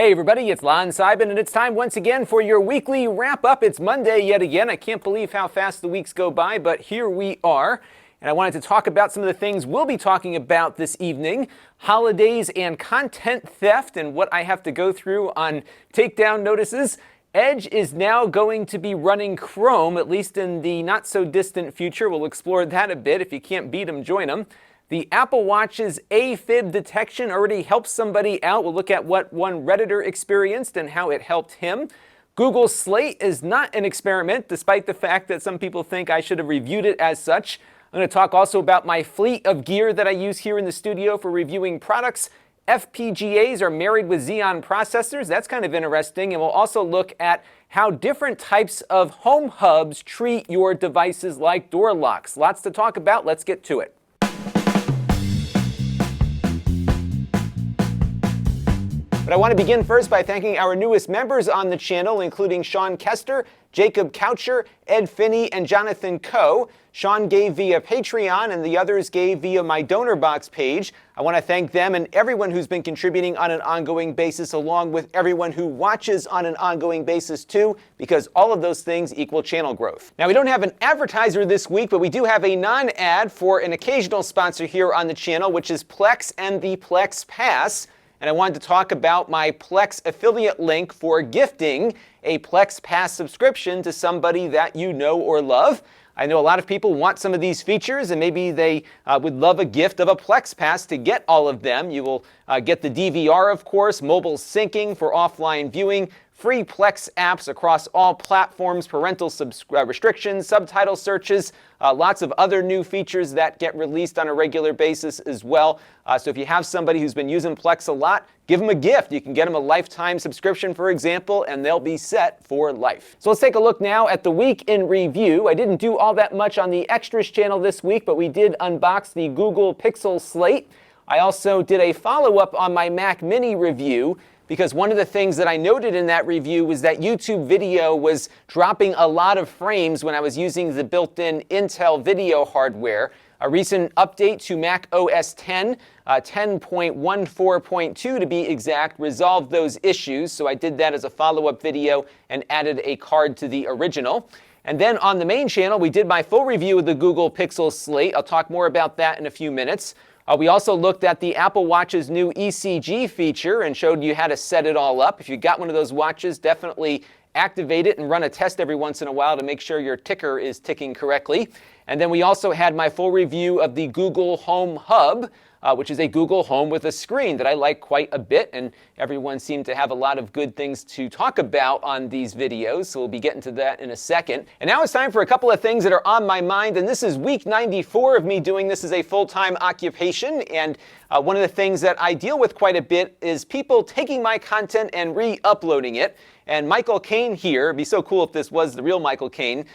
Hey everybody, it's Lon.TV, and it's time once again for your weekly wrap-up. It's Monday yet again. I can't believe how fast the weeks go by, but here we are. And I wanted to talk about some of the things we'll be talking about this evening. Holidays and content theft and what I have to go through on takedown notices. Edge is now going to be running Chrome, at least in the not-so-distant future. We'll explore that a bit. If you can't beat them, join them. The Apple Watch's Afib detection already helped somebody out. We'll look at what one Redditor experienced and how it helped him. Google Slate is not an experiment, despite the fact that some people think I should have reviewed it as such. I'm going to talk also about my fleet of gear that I use here in the studio for reviewing products. FPGAs are married with Xeon processors. That's kind of interesting. And we'll also look at how different types of home hubs treat your devices like door locks. Lots to talk about. Let's get to it. But I want to begin first by thanking our newest members on the channel, including Sean Kester, Jacob Coucher, Ed Finney, and Jonathan Coe. Sean gave via Patreon, and the others gave via my donor box page. I want to thank them and everyone who's been contributing on an ongoing basis, along with everyone who watches on an ongoing basis too, because all of those things equal channel growth. Now, we don't have an advertiser this week, but we do have a non-ad for an occasional sponsor here on the channel, which is Plex and the Plex Pass. And I wanted to talk about my Plex affiliate link for gifting a Plex Pass subscription to somebody that you know or love. I know a lot of people want some of these features, and maybe they would love a gift of a Plex Pass to get all of them. You will get the DVR, of course, mobile syncing for offline viewing, free Plex apps across all platforms, parental restrictions, subtitle searches, lots of other new features that get released on a regular basis as well. So if you have somebody who's been using Plex a lot, give them a gift. You can get them a lifetime subscription, for example, and they'll be set for life. So let's take a look now at the week in review. I didn't do all that much on the Extras channel this week, but we did unbox the Google Pixel Slate. I also did a follow-up on my Mac Mini review, because one of the things that I noted in that review was that YouTube video was dropping a lot of frames when I was using the built-in Intel video hardware. A recent update to Mac OS X, 10.14.2 to be exact, resolved those issues. So I did that as a follow-up video and added a card to the original. And then on the main channel, we did my full review of the Google Pixel Slate. I'll talk more about that in a few minutes. We also looked at the Apple Watch's new ECG feature and showed you how to set it all up. If you got one of those watches, definitely activate it and run a test every once in a while to make sure your ticker is ticking correctly. And then we also had my full review of the Google Home Hub, which is a Google Home with a screen that I like quite a bit, and everyone seemed to have a lot of good things to talk about on these videos, so we'll be getting to that in a second. And now it's time for a couple of things that are on my mind, and this is week 94 of me doing this as a full-time occupation, and one of the things that I deal with quite a bit is people taking my content and re-uploading it. And Michael Caine here, it'd be so cool if this was the real Michael Caine,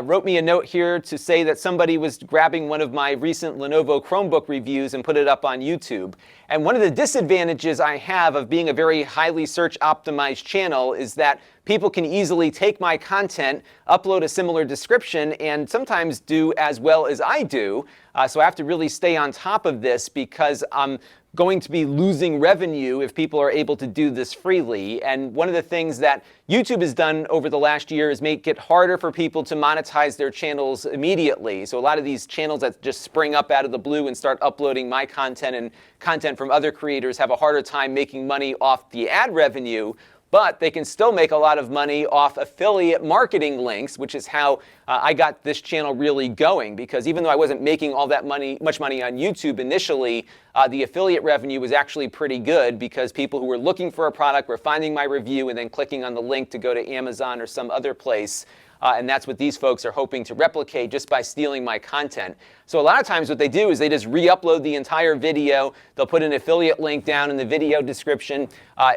wrote me a note here to say that somebody was grabbing one of my recent Lenovo Chromebook reviews and put it up on YouTube. And one of the disadvantages I have of being a very highly search optimized channel is that people can easily take my content, upload a similar description, and sometimes do as well as I do. So I have to really stay on top of this because I'm going to be losing revenue if people are able to do this freely. And one of the things that YouTube has done over the last year is make it harder for people to monetize their channels immediately. So a lot of these channels that just spring up out of the blue and start uploading my content and content from other creators have a harder time making money off the ad revenue. But they can still make a lot of money off affiliate marketing links, which is how I got this channel really going. Because even though I wasn't making all that much money on YouTube initially, the affiliate revenue was actually pretty good because people who were looking for a product were finding my review and then clicking on the link to go to Amazon or some other place. And that's what these folks are hoping to replicate just by stealing my content. So a lot of times what they do is they just re-upload the entire video. They'll put an affiliate link down in the video description.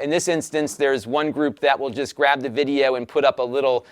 In this instance, there's one group that will just grab the video and put up a little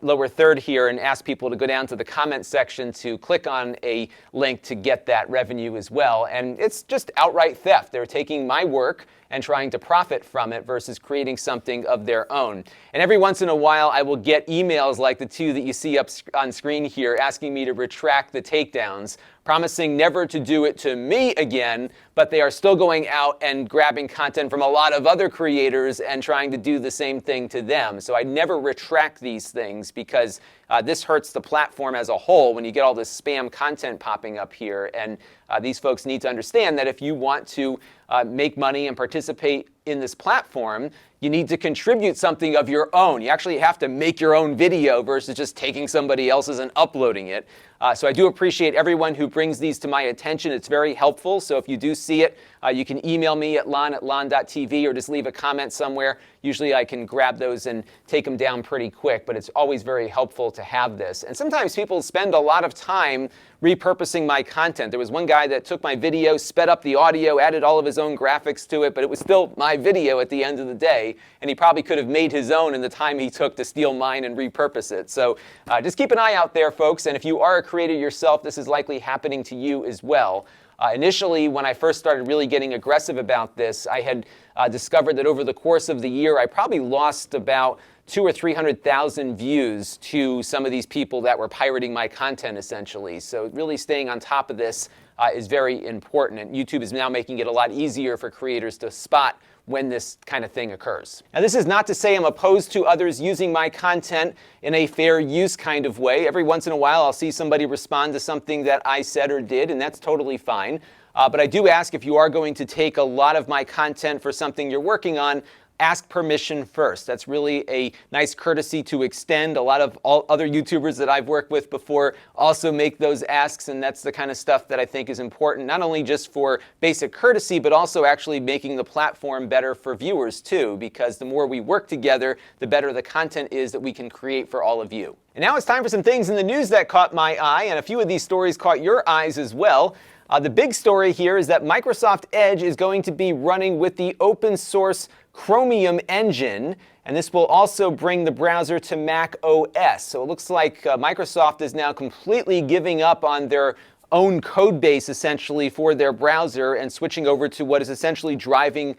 lower third here and ask people to go down to the comment section to click on a link to get that revenue as well. And it's just outright theft. They're taking my work and trying to profit from it versus creating something of their own. And every once in a while, I will get emails like the two that you see up on screen here asking me to retract the takedowns. promising never to do it to me again, but they are still going out and grabbing content from a lot of other creators and trying to do the same thing to them. So I never retract these things because this hurts the platform as a whole when you get all this spam content popping up here. And these folks need to understand that if you want to make money and participate in this platform, you need to contribute something of your own. You actually have to make your own video versus just taking somebody else's and uploading it. So I do appreciate everyone who brings these to my attention. It's very helpful. So if you do see it, you can email me at Lon.TV or just leave a comment somewhere. Usually I can grab those and take them down pretty quick, but it's always very helpful to have this. And sometimes people spend a lot of time repurposing my content. There was one guy that took my video, sped up the audio, added all of his own graphics to it, but it was still my video at the end of the day, and he probably could have made his own in the time he took to steal mine and repurpose it. So just keep an eye out there, folks, and if you are a creator yourself, this is likely happening to you as well. Initially, when I first started really getting aggressive about this, I had discovered that over the course of the year, I probably lost about 200,000 or 300,000 views to some of these people that were pirating my content, essentially. So really staying on top of this is very important, and YouTube is now making it a lot easier for creators to spot when this kind of thing occurs. Now, this is not to say I'm opposed to others using my content in a fair use kind of way. Every once in a while, I'll see somebody respond to something that I said or did, and that's totally fine. But I do ask, if you are going to take a lot of my content for something you're working on, ask permission first. That's really a nice courtesy to extend. A lot of other YouTubers that I've worked with before also make those asks, and that's the kind of stuff that I think is important, not only just for basic courtesy, but also actually making the platform better for viewers too, because the more we work together, the better the content is that we can create for all of you. And now it's time for some things in the news that caught my eye, and a few of these stories caught your eyes as well. The big story here is that Microsoft Edge is going to be running with the open source Chromium engine, and this will also bring the browser to Mac OS. So it looks like Microsoft is now completely giving up on their own code base, essentially, for their browser and switching over to what is essentially driving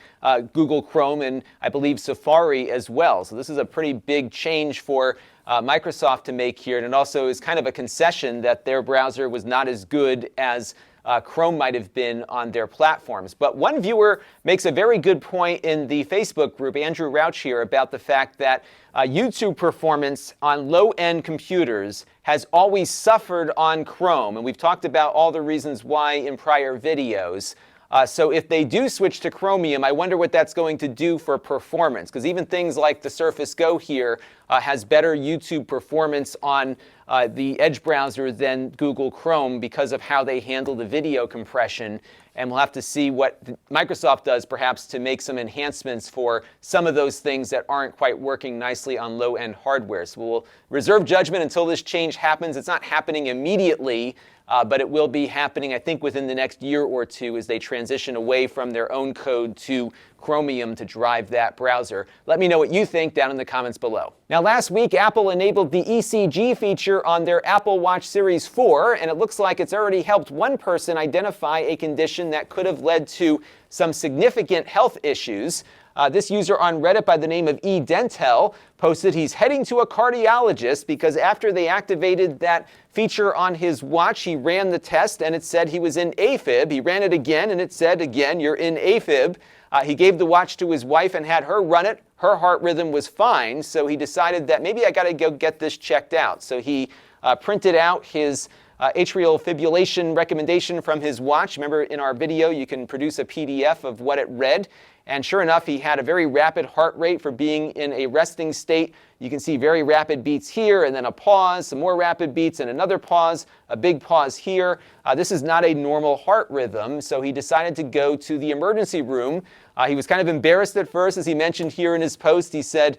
Google Chrome and, I believe, Safari as well. So this is a pretty big change for Microsoft to make here, and it also is kind of a concession that their browser was not as good as Chrome might have been on their platforms. But one viewer makes a very good point in the Facebook group, Andrew Rauch here, about the fact that YouTube performance on low-end computers has always suffered on Chrome. And we've talked about all the reasons why in prior videos. So if they do switch to Chromium, I wonder what that's going to do for performance, because even things like the Surface Go here has better YouTube performance on the Edge browser than Google Chrome because of how they handle the video compression. And we'll have to see what Microsoft does perhaps to make some enhancements for some of those things that aren't quite working nicely on low-end hardware. So we'll reserve judgment until this change happens. It's not happening immediately, but it will be happening, I think, within the next year or two as they transition away from their own code to Chromium to drive that browser. Let me know what you think down in the comments below. Now, last week, Apple enabled the ECG feature on their Apple Watch Series 4, and it looks like it's already helped one person identify a condition that could have led to some significant health issues. This user on Reddit by the name of eDentel posted he's heading to a cardiologist because after they activated that feature on his watch, he ran the test and it said he was in Afib. He ran it again and it said, again, you're in Afib. He gave the watch to his wife and had her run it. Her heart rhythm was fine, so he decided that maybe I got to go get this checked out. So he printed out his atrial fibrillation recommendation from his watch. Remember, in our video, you can produce a PDF of what it read. And sure enough, he had a very rapid heart rate for being in a resting state. You can see very rapid beats here, and then a pause, some more rapid beats, and another pause, a big pause here. This is not a normal heart rhythm, so he decided to go to the emergency room. He was kind of embarrassed at first, as he mentioned here in his post. He said,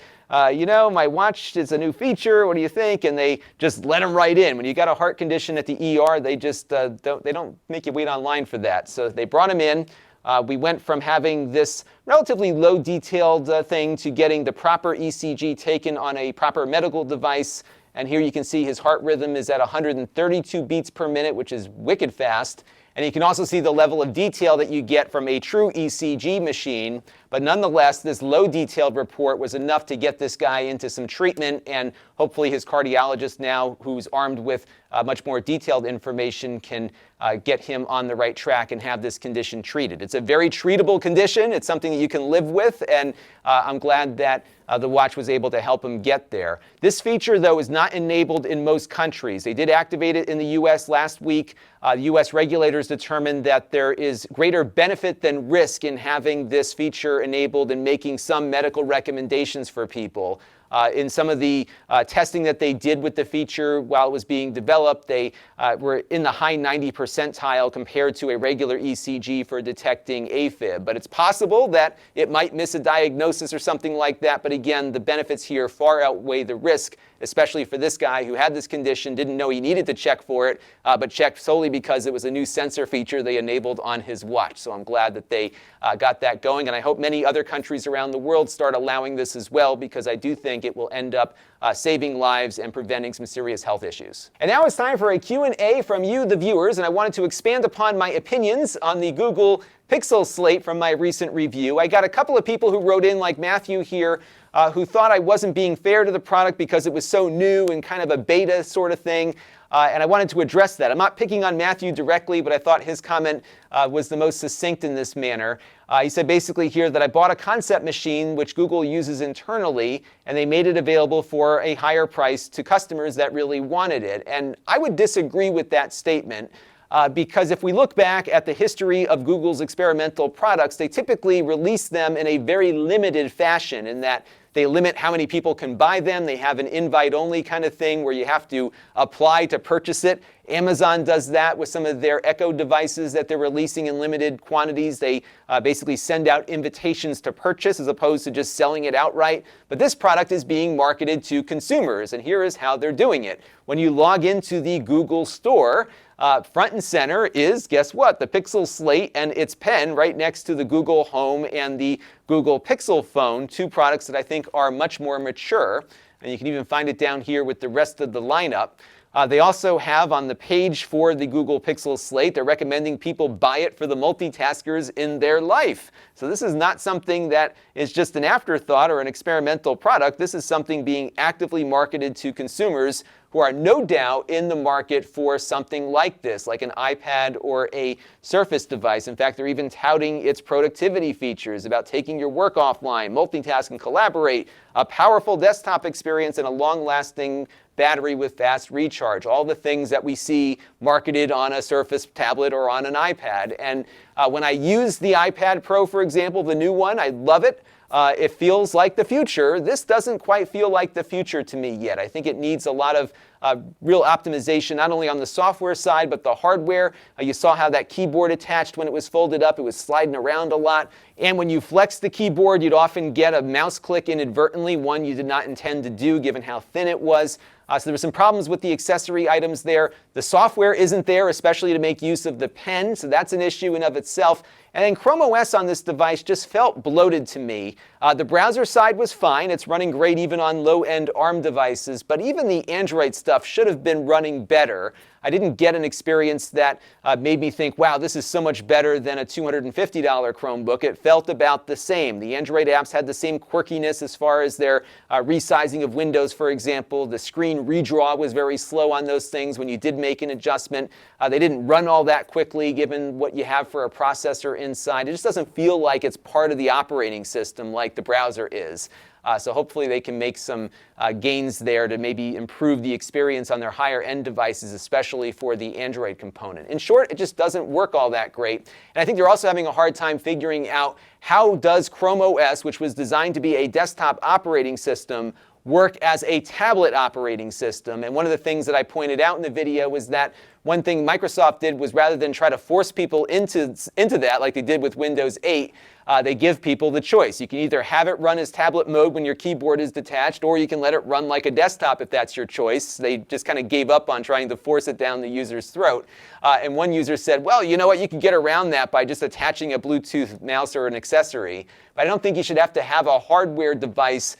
you know, my watch is a new feature. What do you think? And they just let him right in. When you got a heart condition at the ER, they just don't make you wait online for that. So they brought him in. We went from having this relatively low detailed thing to getting the proper ECG taken on a proper medical device. And here you can see his heart rhythm is at 132 beats per minute, which is wicked fast. And you can also see the level of detail that you get from a true ECG machine But nonetheless, this low detailed report was enough to get this guy into some treatment, and hopefully his cardiologist now, who's armed with much more detailed information, can get him on the right track and have this condition treated. It's a very treatable condition. It's something that you can live with, and I'm glad that the watch was able to help him get there. This feature, though, is not enabled in most countries. They did activate it in the U.S. last week. The U.S. regulators determined that there is greater benefit than risk in having this feature enabled and making some medical recommendations for people. In some of the testing that they did with the feature while it was being developed, they were in the high 90 percentile compared to a regular ECG for detecting Afib. But it's possible that it might miss a diagnosis or something like that. But again, the benefits here far outweigh the risk, especially for this guy who had this condition, didn't know he needed to check for it, but checked solely because it was a new sensor feature they enabled on his watch. So I'm glad that they got that going. And I hope many other countries around the world start allowing this as well, because I do think it will end up saving lives and preventing some serious health issues. And now it's time for a Q&A from you, the viewers, and I wanted to expand upon my opinions on the Google Pixel Slate from my recent review. I got a couple of people who wrote in, like Matthew here, who thought I wasn't being fair to the product because it was so new and kind of a beta sort of thing. And I wanted to address that. I'm not picking on Matthew directly, but I thought his comment was the most succinct in this manner. He said basically here that I bought a concept machine which Google uses internally, and they made it available for a higher price to customers that really wanted it. And I would disagree with that statement. Because if we look back at the history of Google's experimental products, they typically release them in a very limited fashion, in that they limit how many people can buy them. They have an invite-only kind of thing where you have to apply to purchase it. Amazon does that with some of their Echo devices that they're releasing in limited quantities. They basically send out invitations to purchase as opposed to just selling it outright. But this product is being marketed to consumers, and here is how they're doing it. When you log into the Google Store, front and center is, guess what, the Pixel Slate and its pen right next to the Google Home and the Google Pixel phone, two products that I think are much more mature. And you can even find it down here with the rest of the lineup. They also have on the page for the Google Pixel Slate, they're recommending people buy it for the multitaskers in their life. So this is not something that is just an afterthought or an experimental product. This is something being actively marketed to consumers who are no doubt in the market for something like this, like an iPad or a Surface device. In fact, they're even touting its productivity features about taking your work offline, multitask and collaborate, a powerful desktop experience, and a long-lasting battery with fast recharge, all the things that we see marketed on a Surface tablet or on an iPad. And when I use the iPad Pro, for example, the new one, I love it. It feels like the future. This doesn't quite feel like the future to me yet. I think it needs a lot of real optimization, not only on the software side, but the hardware. You saw how that keyboard attached when it was folded up. It was sliding around a lot. And when you flex the keyboard, you'd often get a mouse click inadvertently, one you did not intend to do given how thin it was. So there were some problems with the accessory items there. The software isn't there, especially to make use of the pen, so that's an issue in of itself. And then Chrome OS on this device just felt bloated to me. The browser side was fine. It's running great even on low-end ARM devices, but even the Android stuff should have been running better. I didn't get an experience that made me think, wow, this is so much better than a $250 Chromebook. It felt about the same. The Android apps had the same quirkiness as far as their resizing of windows, for example. The screen redraw was very slow on those things when you did make an adjustment. They didn't run all that quickly given what you have for a processor inside. It just doesn't feel like it's part of the operating system like the browser is. So hopefully they can make some gains there to maybe improve the experience on their higher end devices, especially for the Android component. In short, it just doesn't work all that great. And I think they're also having a hard time figuring out how does Chrome OS, which was designed to be a desktop operating system, work as a tablet operating system. And one of the things that I pointed out in the video was that one thing Microsoft did was, rather than try to force people into that like they did with Windows 8, they give people the choice. You can either have it run as tablet mode when your keyboard is detached, or you can let it run like a desktop if that's your choice. They just kind of gave up on trying to force it down the user's throat. And one user said, well, you know what, you can get around that by just attaching a Bluetooth mouse or an accessory. But I don't think you should have to have a hardware device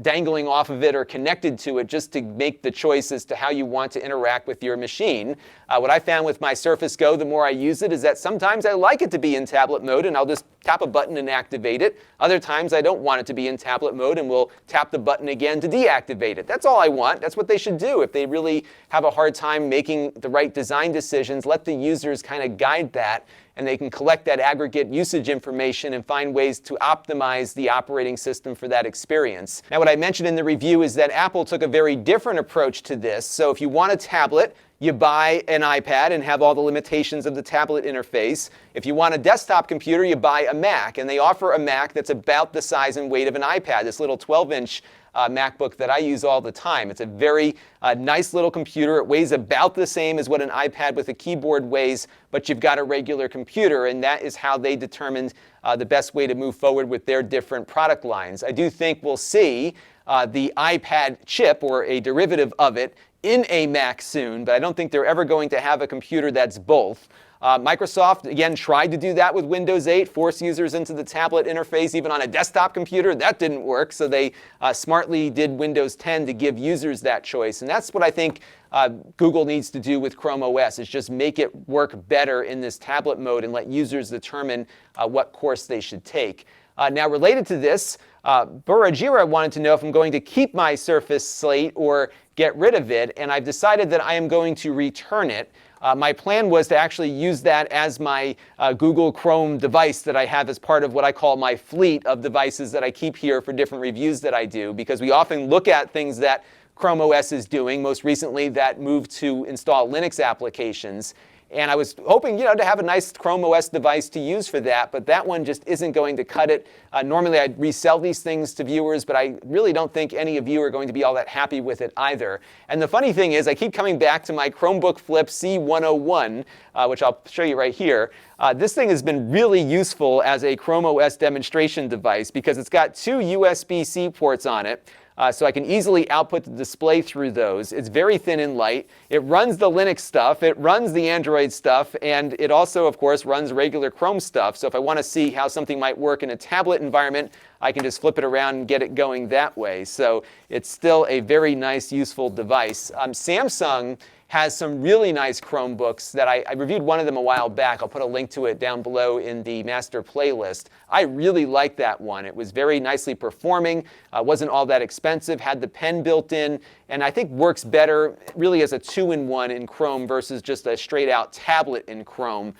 dangling off of it or connected to it just to make the choice as to how you want to interact with your machine. What I found with my Surface Go, the more I use it, is that sometimes I like it to be in tablet mode and I'll just tap a button and activate it. Other times I don't want it to be in tablet mode and we'll tap the button again to deactivate it. That's all I want. That's what they should do. If they really have a hard time making the right design decisions, let the users kind of guide that, and they can collect that aggregate usage information and find ways to optimize the operating system for that experience. Now, what I mentioned in the review is that Apple took a very different approach to this. So if you want a tablet, you buy an iPad and have all the limitations of the tablet interface. If you want a desktop computer, you buy a Mac, and they offer a Mac that's about the size and weight of an iPad, this little 12-inch MacBook that I use all the time. It's a very nice little computer. It weighs about the same as what an iPad with a keyboard weighs, but you've got a regular computer, and that is how they determined the best way to move forward with their different product lines. I do think we'll see the iPad chip, or a derivative of it, in a Mac soon, but I don't think they're ever going to have a computer that's both. Microsoft, again, tried to do that with Windows 8, force users into the tablet interface, even on a desktop computer. That didn't work, so they smartly did Windows 10 to give users that choice. And that's what I think Google needs to do with Chrome OS, is just make it work better in this tablet mode and let users determine what course they should take. Now, related to this, Burajira wanted to know if I'm going to keep my Surface Slate or get rid of it, and I've decided that I am going to return it. My plan was to actually use that as my Google Chrome device that I have as part of what I call my fleet of devices that I keep here for different reviews that I do, because we often look at things that Chrome OS is doing, most recently that move to install Linux applications. And I was hoping, to have a nice Chrome OS device to use for that, but that one just isn't going to cut it. Normally I'd resell these things to viewers, but I really don't think any of you are going to be all that happy with it either. And the funny thing is, I keep coming back to my Chromebook Flip C101, which I'll show you right here. This thing has been really useful as a Chrome OS demonstration device because it's got two USB-C ports on it. So I can easily output the display through those. It's very thin and light. It runs the Linux stuff, it runs the Android stuff, and it also, of course, runs regular Chrome stuff. So if I want to see how something might work in a tablet environment, I can just flip it around and get it going that way. So it's still a very nice, useful device. Samsung has some really nice Chromebooks that I reviewed one of them a while back. I'll put a link to it down below in the master playlist. I really like that one. It was very nicely performing, wasn't all that expensive, had the pen built in, and I think works better really as a two-in-one in Chrome versus just a straight-out tablet in Chrome.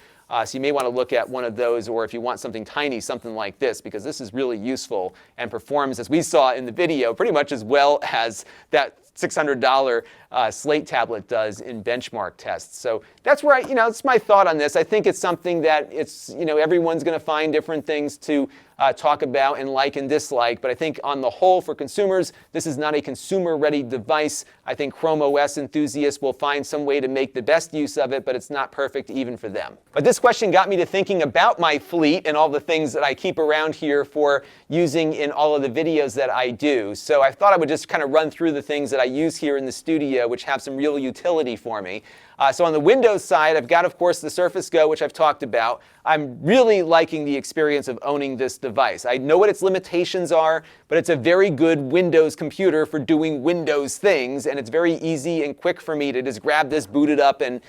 So you may want to look at one of those, or if you want something tiny, something like this, because this is really useful and performs, as we saw in the video, pretty much as well as that $600 Slate tablet does in benchmark tests. So that's where that's my thought on this. I think it's something that everyone's going to find different things to talk about and like and dislike. But I think on the whole, for consumers, this is not a consumer-ready device. I think Chrome OS enthusiasts will find some way to make the best use of it, but it's not perfect even for them. But this question got me to thinking about my fleet and all the things that I keep around here for using in all of the videos that I do. So I thought I would just kind of run through the things that I use here in the studio, which have some real utility for me. So on the Windows side, I've got, of course, the Surface Go, which I've talked about. I'm really liking the experience of owning this device. I know what its limitations are, but it's a very good Windows computer for doing Windows things, and it's very easy and quick for me to just grab this, boot it up, and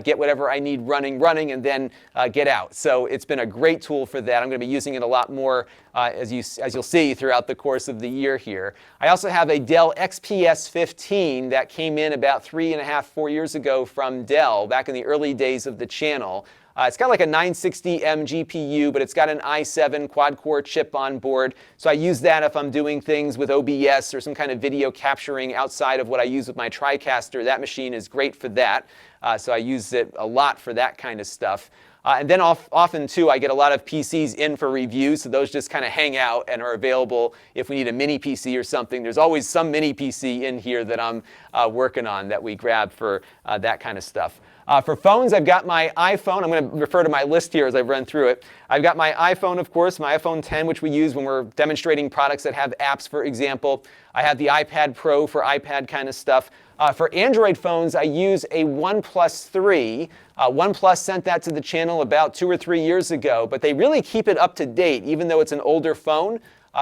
get whatever I need running, and then get out. So it's been a great tool for that. I'm going to be using it a lot more, as you'll see, throughout the course of the year here. I also have a Dell XPS 15 that came in about 3.5-4 years ago from Dell, back in the early days of the channel. It's got like a 960M GPU, but it's got an i7 quad-core chip on board. So I use that if I'm doing things with OBS or some kind of video capturing outside of what I use with my TriCaster. That machine is great for that. So I use it a lot for that kind of stuff. And then often, too, I get a lot of PCs in for review, so those just kind of hang out and are available if we need a mini PC or something. There's always some mini PC in here that I'm working on that we grab for that kind of stuff. For phones, I've got my iPhone. I'm going to refer to my list here as I run through it. I've got my iPhone, of course, my iPhone 10, which we use when we're demonstrating products that have apps, for example. I have the iPad Pro for iPad kind of stuff. For Android phones, I use a OnePlus 3. OnePlus sent that to the channel about 2 or 3 years ago, but they really keep it up to date, even though it's an older phone.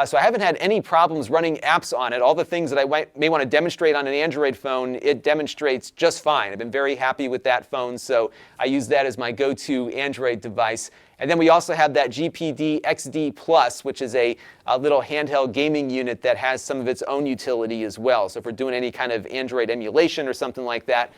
So I haven't had any problems running apps on it. All the things that I may want to demonstrate on an Android phone, it demonstrates just fine. I've been very happy with that phone, so I use that as my go-to Android device. And then we also have that GPD XD Plus, which is a little handheld gaming unit that has some of its own utility as well. So if we're doing any kind of Android emulation or something like that,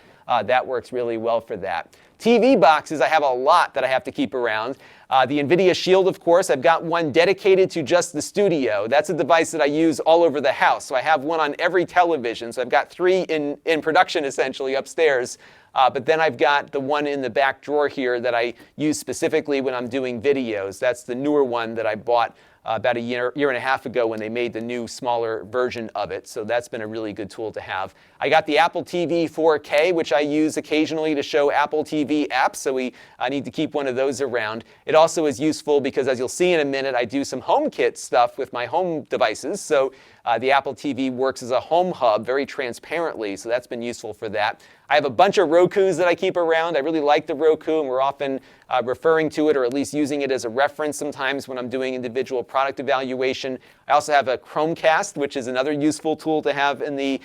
that works really well for that. TV boxes, I have a lot that I have to keep around. The NVIDIA Shield, of course, I've got one dedicated to just the studio. That's a device that I use all over the house. So I have one on every television. So I've got 3 in production, essentially, upstairs. But then I've got the one in the back drawer here that I use specifically when I'm doing videos. That's the newer one that I bought about a year and a half ago when they made the new, smaller version of it. So that's been a really good tool to have. I got the Apple TV 4K, which I use occasionally to show Apple TV apps, so I need to keep one of those around. It also is useful because, as you'll see in a minute, I do some HomeKit stuff with my home devices. So the Apple TV works as a home hub very transparently, so that's been useful for that. I have a bunch of Rokus that I keep around. I really like the Roku, and we're often referring to it or at least using it as a reference sometimes when I'm doing individual product evaluation. I also have a Chromecast, which is another useful tool to have in the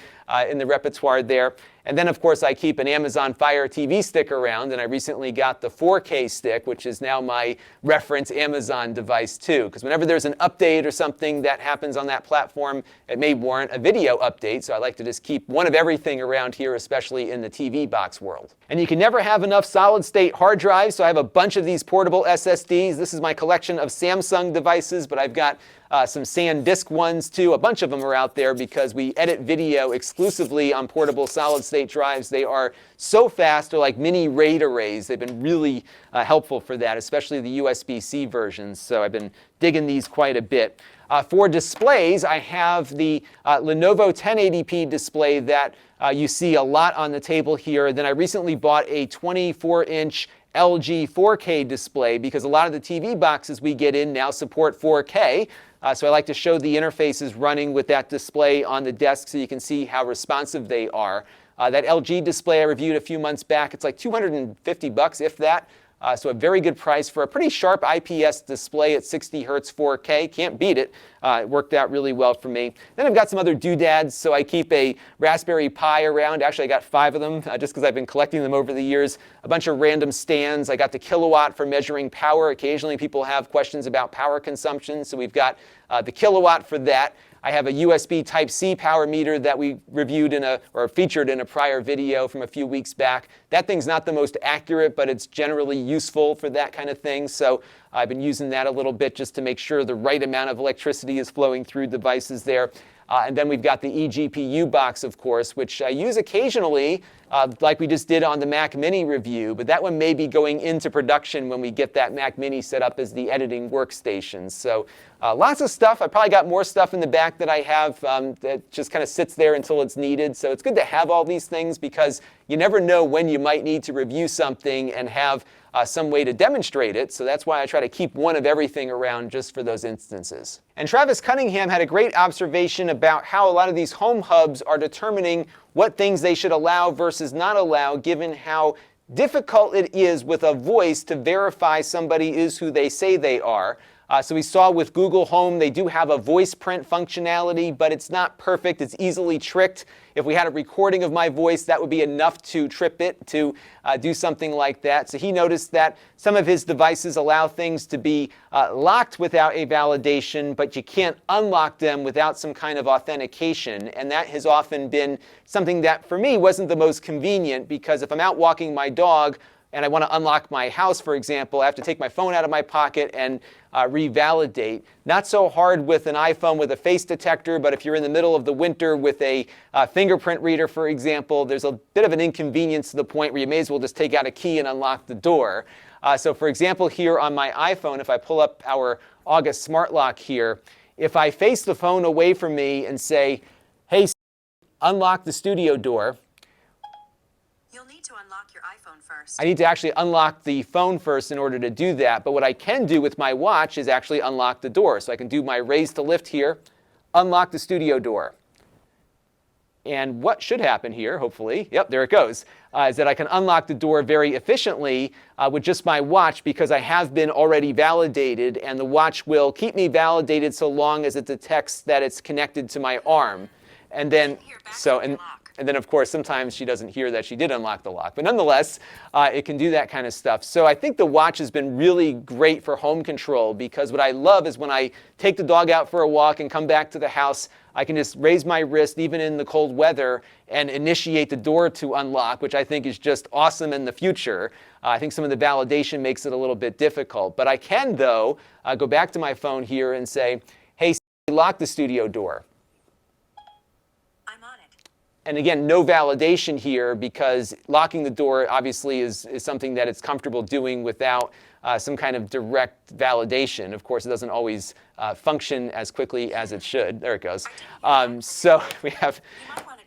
repertoire there. And then, of course, I keep an Amazon Fire TV stick around, and I recently got the 4K stick, which is now my reference Amazon device, too. Because whenever there's an update or something that happens on that platform, it may warrant a video update, so I like to just keep one of everything around here, especially in the TV box world. And you can never have enough solid-state hard drives, so I have a bunch of these portable SSDs. This is my collection of Samsung devices, but I've got some SanDisk ones, too. A bunch of them are out there because we edit video exclusively on portable solid-state drives. They are so fast. They're like mini RAID arrays. They've been really helpful for that, especially the USB-C versions. So I've been digging these quite a bit. For displays, I have the Lenovo 1080p display that you see a lot on the table here. Then I recently bought a 24-inch LG 4K display because a lot of the TV boxes we get in now support 4K. So I like to show the interfaces running with that display on the desk so you can see how responsive they are. That LG display I reviewed a few months back, it's like $250, if that. So a very good price for a pretty sharp IPS display at 60 Hertz 4K. Can't beat it. It worked out really well for me. Then I've got some other doodads. So I keep a Raspberry Pi around. Actually, I got 5 of them just because I've been collecting them over the years. A bunch of random stands. I got the Kilowatt for measuring power. Occasionally people have questions about power consumption. So we've got the Kilowatt for that. I have a USB Type-C power meter that we reviewed or featured in a prior video from a few weeks back. That thing's not the most accurate, but it's generally useful for that kind of thing. So I've been using that a little bit just to make sure the right amount of electricity is flowing through devices there. And then we've got the eGPU box, of course, which I use occasionally, like we just did on the Mac Mini review. But that one may be going into production when we get that Mac Mini set up as the editing workstation. So lots of stuff. I probably got more stuff in the back that I have that just kind of sits there until it's needed. So it's good to have all these things because you never know when you might need to review something and have some way to demonstrate it. So that's why I try to keep one of everything around just for those instances. And Travis Cunningham had a great observation about how a lot of these home hubs are determining what things they should allow versus not allow, given how difficult it is with a voice to verify somebody is who they say they are. So we saw with Google Home, they do have a voice print functionality, but it's not perfect. It's easily tricked. If we had a recording of my voice, that would be enough to trip it to do something like that. So he noticed that some of his devices allow things to be locked without a validation, but you can't unlock them without some kind of authentication. And that has often been something that, for me, wasn't the most convenient because if I'm out walking my dog, and I want to unlock my house, for example, I have to take my phone out of my pocket and revalidate. Not so hard with an iPhone with a face detector, but if you're in the middle of the winter with a fingerprint reader, for example, there's a bit of an inconvenience to the point where you may as well just take out a key and unlock the door. So for example, here on my iPhone, if I pull up our August Smart Lock here, if I face the phone away from me and say, hey, unlock the studio door, to unlock your iPhone first. I need to actually unlock the phone first in order to do that. But what I can do with my watch is actually unlock the door. So I can do my raise to lift here, unlock the studio door. And what should happen here, hopefully, yep, there it goes, is that I can unlock the door very efficiently with just my watch because I have been already validated, and the watch will keep me validated so long as it detects that it's connected to my arm. And then, and then, of course, sometimes she doesn't hear that she did unlock the lock. But nonetheless, it can do that kind of stuff. So I think the watch has been really great for home control because what I love is when I take the dog out for a walk and come back to the house, I can just raise my wrist, even in the cold weather, and initiate the door to unlock, which I think is just awesome in the future. I think some of the validation makes it a little bit difficult. But I can, though, go back to my phone here and say, hey, lock the studio door. And again, no validation here because locking the door obviously is something that it's comfortable doing without some kind of direct validation. Of course, it doesn't always function as quickly as it should. There it goes. So we have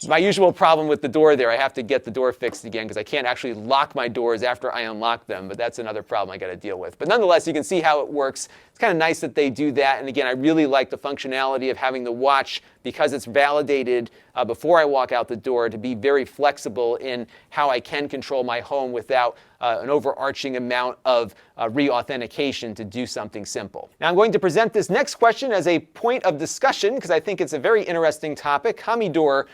my usual problem with the door there. I have to get the door fixed again because I can't actually lock my doors after I unlock them, but that's another problem I got to deal with. But nonetheless, you can see how it works. It's kind of nice that they do that. And again, I really like the functionality of having the watch because it's validated before I walk out the door to be very flexible in how I can control my home without an overarching amount of re-authentication to do something simple. Now I'm going to present this next question as a point of discussion because I think it's a very interesting topic. Hamidor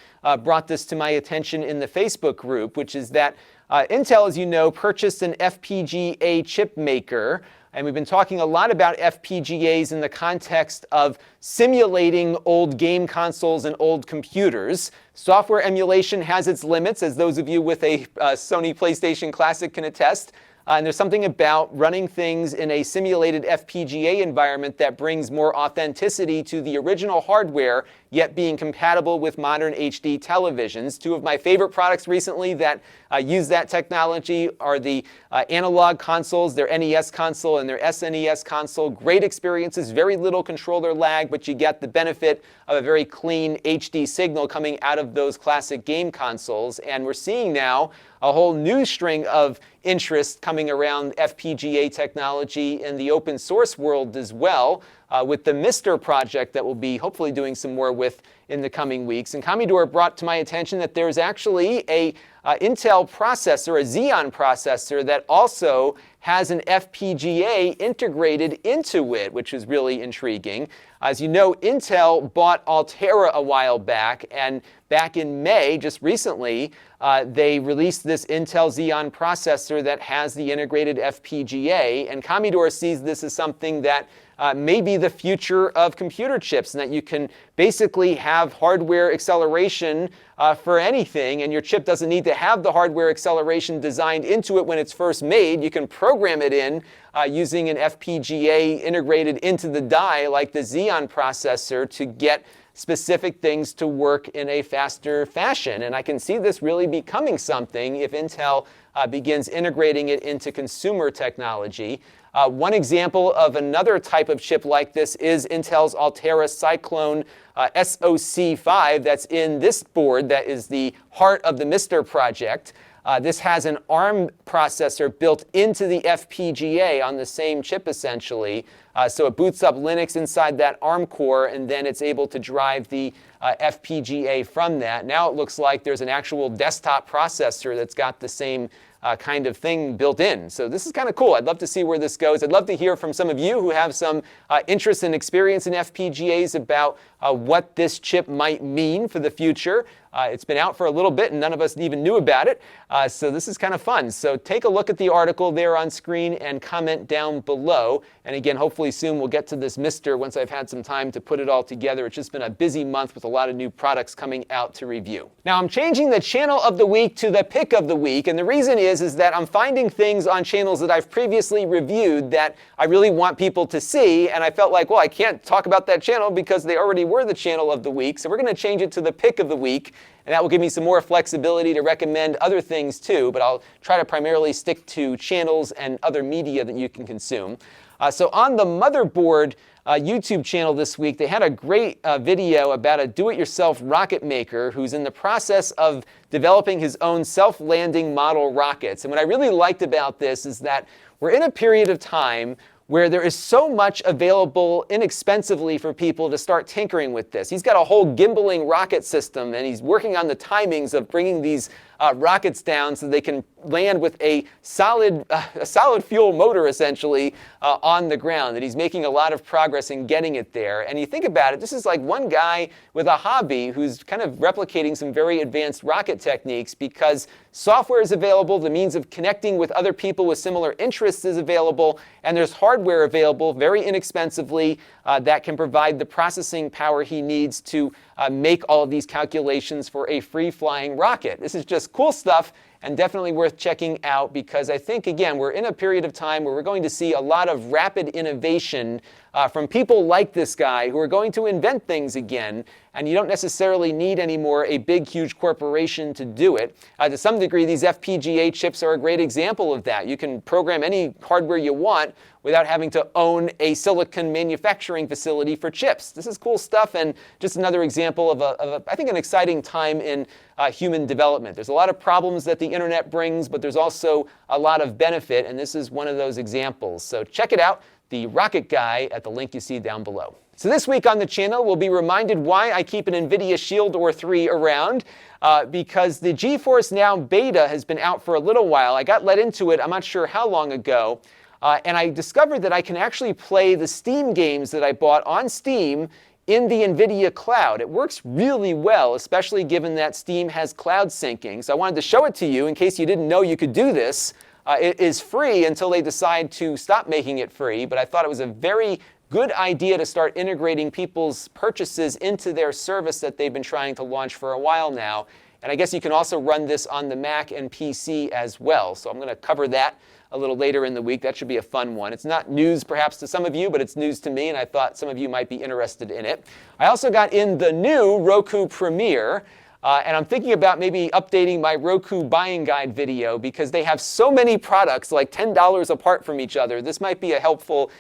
brought this to my attention in the Facebook group, which is that Intel, as you know, purchased an FPGA chip maker. And we've been talking a lot about FPGAs in the context of simulating old game consoles and old computers. Software emulation has its limits, as those of you with a Sony PlayStation Classic can attest. And there's something about running things in a simulated FPGA environment that brings more authenticity to the original hardware, yet being compatible with modern HD televisions. Two of my favorite products recently that use that technology are the analog consoles, their NES console and their SNES console. Great experiences, very little controller lag, but you get the benefit of a very clean HD signal coming out of those classic game consoles. And we're seeing now a whole new string of interest coming around FPGA technology in the open source world as well, with the Mr. project that we'll be hopefully doing some more with in the coming weeks. And Hamidor brought to my attention that there's actually a Intel processor, a Xeon processor, that also has an FPGA integrated into it, which is really intriguing. As you know, Intel bought Altera a while back, and back in May, just recently, they released this Intel Xeon processor that has the integrated FPGA, and Hamidor sees this as something that may be the future of computer chips, and that you can basically have hardware acceleration for anything, and your chip doesn't need to have the hardware acceleration designed into it when it's first made. You can program it in using an FPGA integrated into the die like the Xeon processor to get specific things to work in a faster fashion. And I can see this really becoming something if Intel begins integrating it into consumer technology. One example of another type of chip like this is Intel's Altera Cyclone SoC5 that's in this board that is the heart of the Mr. project. This has an ARM processor built into the FPGA on the same chip, essentially. So it boots up Linux inside that ARM core, and then it's able to drive the FPGA from that. Now it looks like there's an actual desktop processor that's got the same kind of thing built in. So this is kind of cool. I'd love to see where this goes. I'd love to hear from some of you who have some interest and experience in FPGAs about what this chip might mean for the future. It's been out for a little bit and none of us even knew about it. So this is kind of fun. So take a look at the article there on screen and comment down below. And again, hopefully soon we'll get to this Mr. once I've had some time to put it all together. It's just been a busy month with a lot of new products coming out to review. Now I'm changing the channel of the week to the pick of the week. And the reason is that I'm finding things on channels that I've previously reviewed that I really want people to see. And I felt like, well, I can't talk about that channel because they already were the channel of the week. So we're going to change it to the pick of the week. And that will give me some more flexibility to recommend other things too, but I'll try to primarily stick to channels and other media that you can consume. So on the Motherboard YouTube channel this week, they had a great video about a do-it-yourself rocket maker who's in the process of developing his own self-landing model rockets. And what I really liked about this is that we're in a period of time where there is so much available inexpensively for people to start tinkering with this. He's got a whole gimbaling rocket system, and he's working on the timings of bringing these rockets down so they can land with a solid fuel motor, essentially, on the ground. And he's making a lot of progress in getting it there. And you think about it, this is like one guy with a hobby who's kind of replicating some very advanced rocket techniques, because software is available, the means of connecting with other people with similar interests is available, and there's hardware available very inexpensively that can provide the processing power he needs to make all of these calculations for a free-flying rocket. This is just cool stuff, and definitely worth checking out, because I think, again, we're in a period of time where we're going to see a lot of rapid innovation from people like this guy who are going to invent things again, and you don't necessarily need anymore a big, huge corporation to do it. To some degree, these FPGA chips are a great example of that. You can program any hardware you want without having to own a silicon manufacturing facility for chips. This is cool stuff, and just another example of I think, an exciting time in human development. There's a lot of problems that the internet brings, but there's also a lot of benefit, and this is one of those examples. So check it out, the Rocket Guy, at the link you see down below. So this week on the channel, we'll be reminded why I keep an NVIDIA Shield or 3 around, because the GeForce Now beta has been out for a little while. I got let into it, I'm not sure how long ago, and I discovered that I can actually play the Steam games that I bought on Steam in the NVIDIA cloud. It works really well, especially given that Steam has cloud syncing. So I wanted to show it to you in case you didn't know you could do this. It is free until they decide to stop making it free, but I thought it was a very good idea to start integrating people's purchases into their service that they've been trying to launch for a while now. And I guess you can also run this on the Mac and PC as well. So I'm going to cover that a little later in the week. That should be a fun one. It's not news perhaps to some of you, but it's news to me, and I thought some of you might be interested in it. I also got in the new Roku Premiere, and I'm thinking about maybe updating my Roku buying guide video, because they have so many products, like $10 apart from each other. This might be a helpful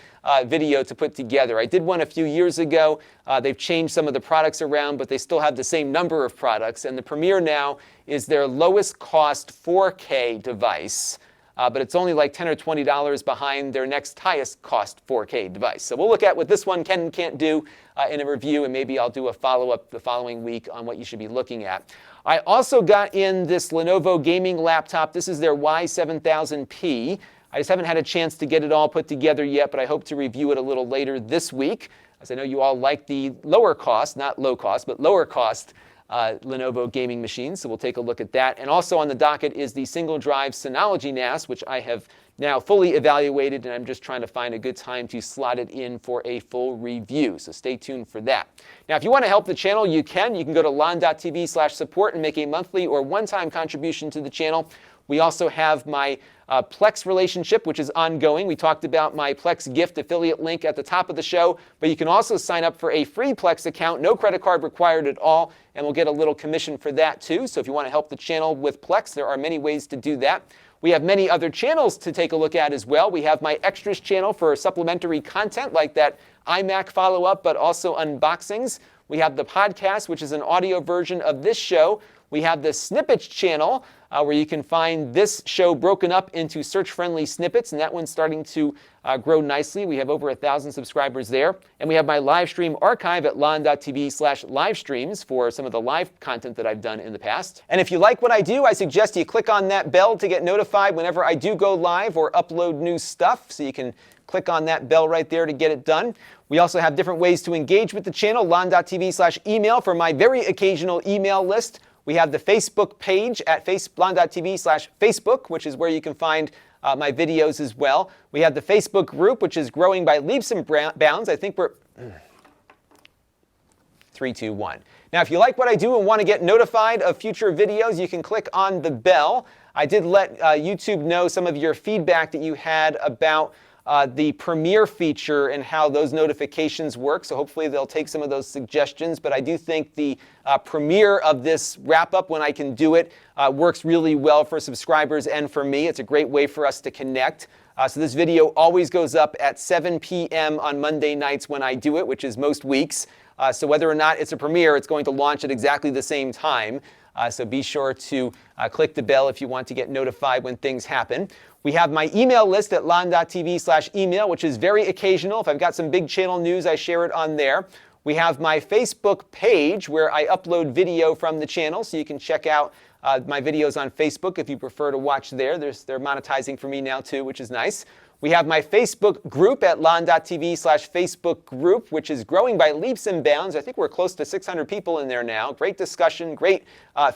video to put together. I did one a few years ago. They've changed some of the products around, but they still have the same number of products. And the Premiere now is their lowest cost 4K device. But it's only like $10 or $20 behind their next highest cost 4K device. So we'll look at what this one can and can't do in a review, and maybe I'll do a follow-up the following week on what you should be looking at. I also got in this Lenovo gaming laptop. This is their Y7000P. I just haven't had a chance to get it all put together yet, but I hope to review it a little later this week, as I know you all like the lower cost, not low cost, but lower cost Lenovo gaming machines, so we'll take a look at that. And also on the docket is the single drive Synology NAS, which I have now fully evaluated, and I'm just trying to find a good time to slot it in for a full review, so stay tuned for that. Now, if you want to help the channel, you can go to Lon.TV/support and make a monthly or one-time contribution to the channel. We also have my Plex relationship, which is ongoing. We talked about my Plex gift affiliate link at the top of the show, but you can also sign up for a free Plex account, no credit card required at all, and we'll get a little commission for that too. So if you want to help the channel with Plex, there are many ways to do that. We have many other channels to take a look at as well. We have my Extras channel for supplementary content like that iMac follow-up, but also unboxings. We have the podcast, which is an audio version of this show. We have the Snippets channel, where you can find this show broken up into search-friendly snippets, and that one's starting to grow nicely. We have over 1,000 subscribers there. And we have my live stream archive at lon.tv/livestreams for some of the live content that I've done in the past. And if you like what I do, I suggest you click on that bell to get notified whenever I do go live or upload new stuff, so you can click on that bell right there to get it done. We also have different ways to engage with the channel, lon.tv/email for my very occasional email list. We have the Facebook page at lon.tv/Facebook, which is where you can find my videos as well. We have the Facebook group, which is growing by leaps and bounds. I think we're 3, 2, 1. Now, if you like what I do and want to get notified of future videos, you can click on the bell. I did let YouTube know some of your feedback that you had about the Premiere feature and how those notifications work, so hopefully they'll take some of those suggestions. But I do think the premiere of this wrap-up, when I can do it, works really well for subscribers and for me. It's a great way for us to connect. So this video always goes up at 7 p.m. on Monday nights when I do it, which is most weeks. So whether or not it's a premiere, it's going to launch at exactly the same time. So be sure to click the bell if you want to get notified when things happen. We have my email list at Lon.TV/email, which is very occasional. If I've got some big channel news, I share it on there. We have my Facebook page where I upload video from the channel, so you can check out my videos on Facebook if you prefer to watch there. They're monetizing for me now too, which is nice. We have my Facebook group at Lon.TV/Facebook group, which is growing by leaps and bounds. I think we're close to 600 people in there now. Great discussion, great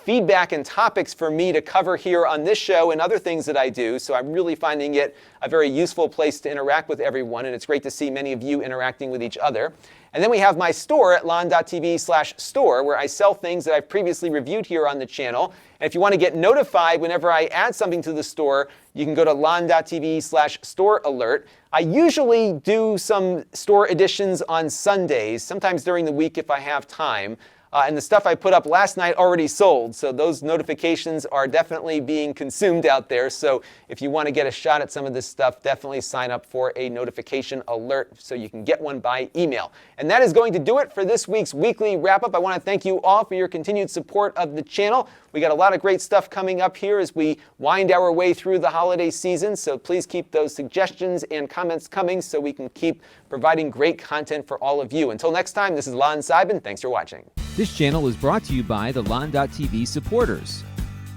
feedback and topics for me to cover here on this show and other things that I do. So I'm really finding it a very useful place to interact with everyone, and it's great to see many of you interacting with each other. And then we have my store at Lon.TV/store, where I sell things that I've previously reviewed here on the channel. And if you want to get notified whenever I add something to the store, you can go to Lon.TV/store alert. I usually do some store editions on Sundays, sometimes during the week if I have time. And the stuff I put up last night already sold, so those notifications are definitely being consumed out there. So if you want to get a shot at some of this stuff, definitely sign up for a notification alert so you can get one by email. And that is going to do it for this week's weekly wrap-up. I want to thank you all for your continued support of the channel. We got a lot of great stuff coming up here as we wind our way through the holiday season, so please keep those suggestions and comments coming so we can keep providing great content for all of you. Until next time, this is Lon Seidman. Thanks for watching. This channel is brought to you by the Lon.TV supporters,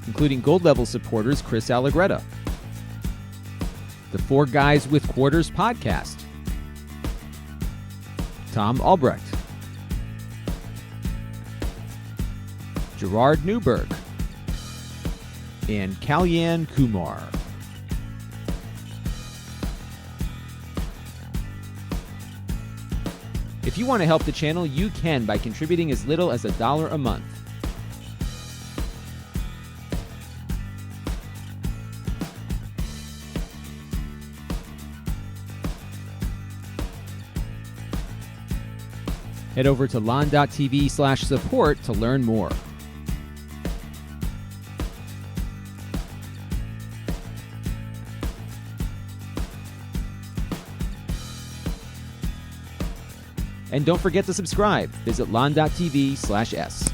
including gold-level supporters Chris Allegretta, the Four Guys with Quarters podcast, Tom Albrecht, Gerard Newberg, and Kalyan Kumar. If you want to help the channel, you can by contributing as little as $1 a month. Head over to Lon.TV/support to learn more. And don't forget to subscribe. Visit Lon.TV/s.